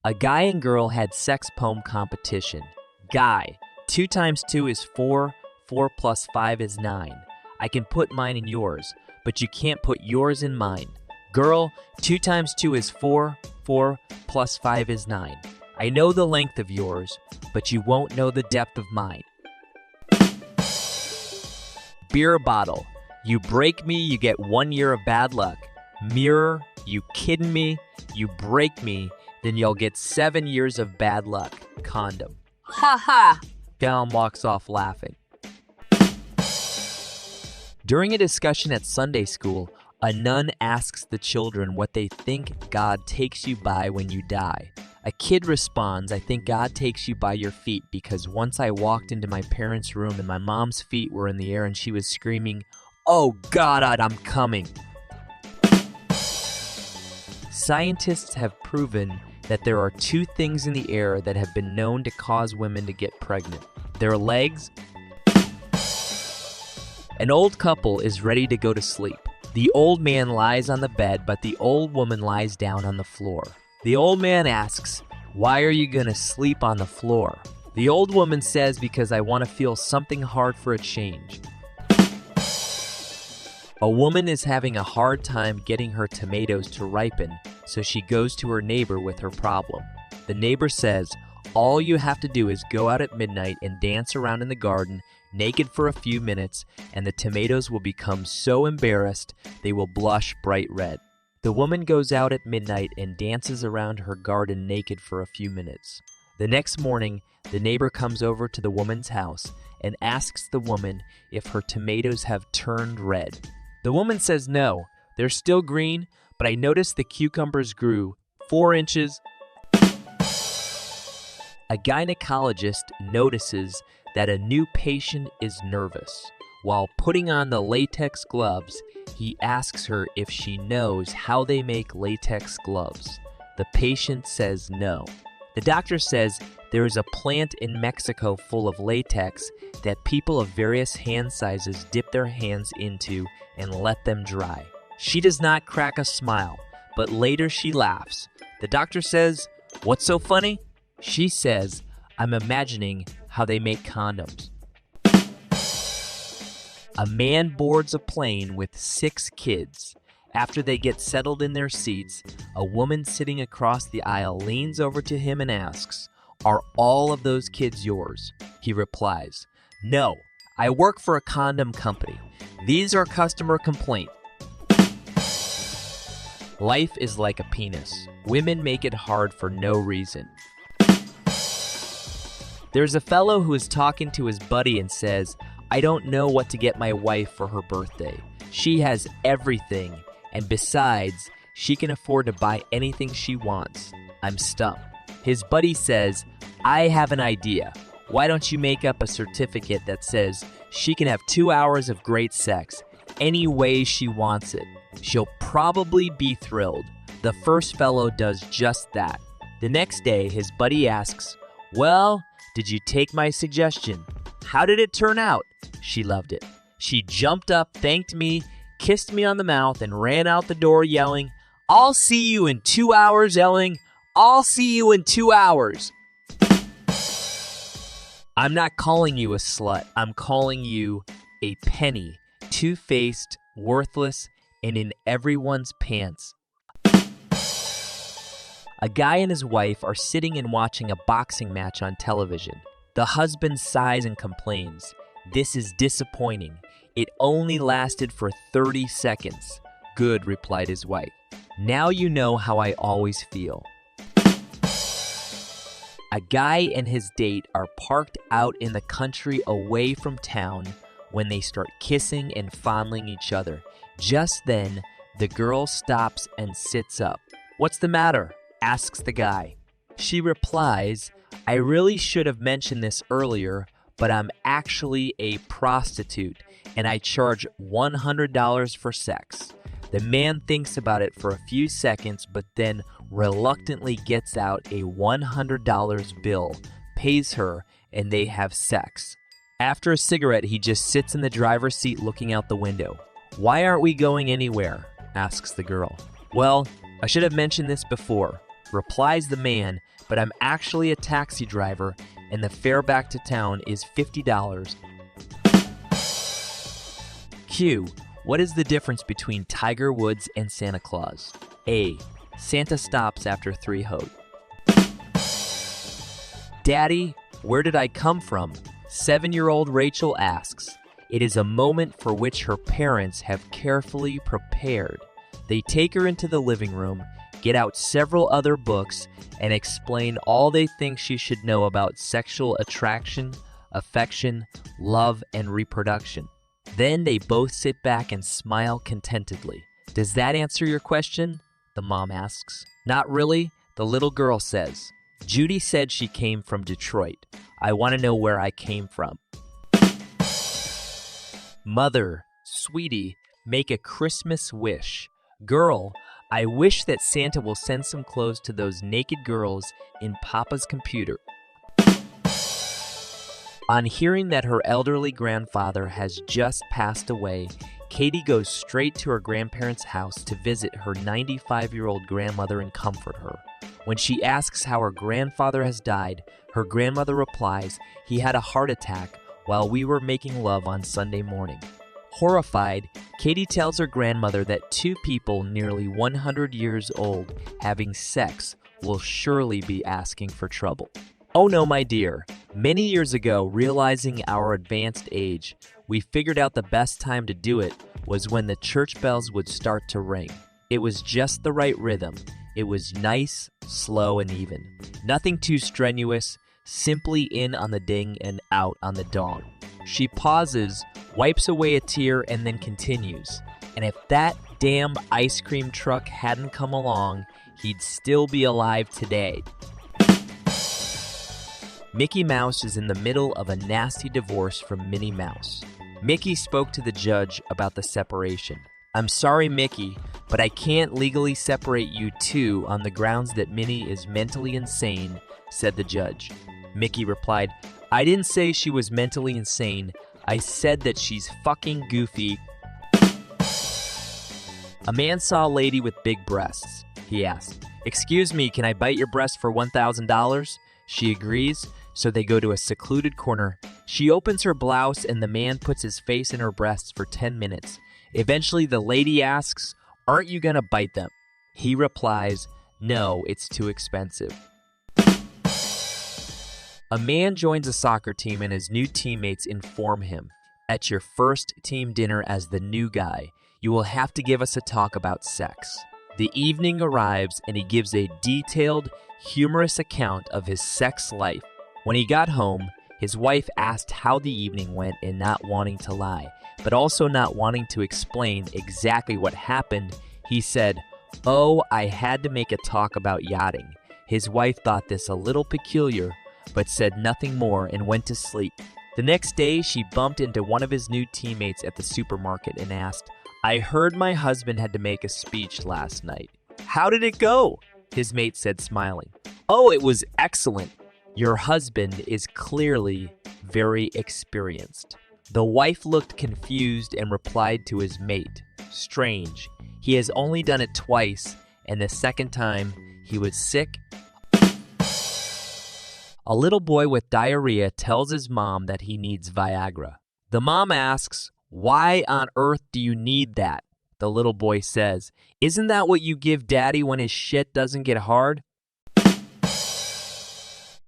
A guy and girl had sex poem competition. Guy, 2 times 2 is 4, 4 plus 5 is 9. I can put mine in yours, but you can't put yours in mine. Girl, 2 times 2 is 4, 4 plus 5 is 9. I know the length of yours, but you won't know the depth of mine. Beer bottle. You break me, you get 1 year of bad luck. Mirror, you kidding me? You break me, then you'll get 7 years of bad luck. Condom. Ha ha! Down walks off laughing. During a discussion at Sunday school, a nun asks the children what they think God takes you by when you die. A kid responds, I think God takes you by your feet because once I walked into my parents' room and my mom's feet were in the air and she was screaming, "Oh God, I'm coming." Scientists have proven that there are 2 things in the air that have been known to cause women to get pregnant. Their legs. An old couple is ready to go to sleep. The old man lies on the bed, but the old woman lies down on the floor. The old man asks, "Why are you gonna sleep on the floor?" The old woman says, "Because I want to feel something hard for a change." A woman is having a hard time getting her tomatoes to ripen, so she goes to her neighbor with her problem. The neighbor says, all you have to do is go out at midnight and dance around in the garden naked for a few minutes, and the tomatoes will become so embarrassed they will blush bright red. The woman goes out at midnight and dances around her garden naked for a few minutes. The next morning, the neighbor comes over to the woman's house and asks the woman if her tomatoes have turned red. The woman says no, they're still green, but I noticed the cucumbers grew 4 inches. A gynecologist notices that a new patient is nervous. While putting on the latex gloves, he asks her if she knows how they make latex gloves. The patient says no. The doctor says there is a plant in Mexico full of latex that people of various hand sizes dip their hands into and let them dry. She does not crack a smile, but later she laughs. The doctor says, "What's so funny?" She says, "I'm imagining how they make condoms." A man boards a plane with 6 kids. After they get settled in their seats, a woman sitting across the aisle leans over to him and asks, "Are all of those kids yours?" He replies, "No, I work for a condom company. These are customer complaints." Life is like a penis. Women make it hard for no reason. There's a fellow who is talking to his buddy and says, "I don't know what to get my wife for her birthday. She has everything, and besides, she can afford to buy anything she wants. I'm stumped." His buddy says, "I have an idea. Why don't you make up a certificate that says she can have 2 hours of great sex, any way she wants it? She'll probably be thrilled." The first fellow does just that. The next day, his buddy asks, "Well, did you take my suggestion? How did it turn out?" "She loved it. She jumped up, thanked me, kissed me on the mouth, and ran out the door yelling, 'I'll see you in 2 hours, Elling. I'll see you in 2 hours.'" I'm not calling you a slut. I'm calling you a penny, 2-faced, worthless, and in everyone's pants. A guy and his wife are sitting and watching a boxing match on television. The husband sighs and complains, "This is disappointing. It only lasted for 30 seconds. "Good," replied his wife. "Now you know how I always feel." A guy and his date are parked out in the country away from town when they start kissing and fondling each other. Just then, the girl stops and sits up. "What's the matter?" asks the guy. She replies, "I really should have mentioned this earlier, but I'm actually a prostitute, and I charge $100 for sex." The man thinks about it for a few seconds, but then reluctantly gets out a $100 bill, pays her, and they have sex. After a cigarette, he just sits in the driver's seat looking out the window. "Why aren't we going anywhere?" asks the girl. "Well, I should have mentioned this before. Replies the man, but I'm actually a taxi driver, and the fare back to town is $50. Q. What is the difference between Tiger Woods and Santa Claus? A. Santa stops after 3 hoes. Daddy, where did I come from? 7-year-old Rachel asks. It is a moment for which her parents have carefully prepared. They take her into the living room, get out several other books, and explain all they think she should know about sexual attraction, affection, love, and reproduction. Then they both sit back and smile contentedly. Does that answer your question? The mom asks. Not really, the little girl says. Judy said she came from Detroit. I want to know where I came from. Mother, sweetie, make a Christmas wish. Girl, I wish that Santa will send some clothes to those naked girls in Papa's computer. On hearing that her elderly grandfather has just passed away, Katie goes straight to her grandparents' house to visit her 95-year-old grandmother and comfort her. When she asks how her grandfather has died, her grandmother replies, he had a heart attack while we were making love on Sunday morning. Horrified, Katie tells her grandmother that 2 people nearly 100 years old having sex will surely be asking for trouble. Oh no, my dear. Many years ago, realizing our advanced age, we figured out the best time to do it was when the church bells would start to ring. It was just the right rhythm. It was nice, slow, and even. Nothing too strenuous, simply in on the ding and out on the dong. She pauses, wipes away a tear, and then continues. And if that damn ice cream truck hadn't come along, he'd still be alive today. Mickey Mouse is in the middle of a nasty divorce from Minnie Mouse. Mickey spoke to the judge about the separation. I'm sorry, Mickey, but I can't legally separate you two on the grounds that Minnie is mentally insane, said the judge. Mickey replied, I didn't say she was mentally insane. I said that she's fucking goofy. A man saw a lady with big breasts. He asked, Excuse me, can I bite your breast for $1,000? She agrees, so they go to a secluded corner. She opens her blouse and the man puts his face in her breasts for 10 minutes. Eventually, the lady asks, Aren't you gonna bite them? He replies, No, it's too expensive. A man joins a soccer team and his new teammates inform him, At your first team dinner as the new guy, you will have to give us a talk about sex. The evening arrives and he gives a detailed, humorous account of his sex life. When he got home, his wife asked how the evening went and not wanting to lie, but also not wanting to explain exactly what happened, he said, Oh, I had to make a talk about yachting. His wife thought this a little peculiar, but said nothing more and went to sleep. The next day, she bumped into one of his new teammates at the supermarket and asked, I heard my husband had to make a speech last night. How did it go? His mate said, smiling. Oh, it was excellent. Your husband is clearly very experienced. The wife looked confused and replied to his mate, Strange. He has only done it twice, and the second time he was sick. A little boy with diarrhea tells his mom that he needs Viagra. The mom asks, Why on earth do you need that? The little boy says, Isn't that what you give daddy when his shit doesn't get hard?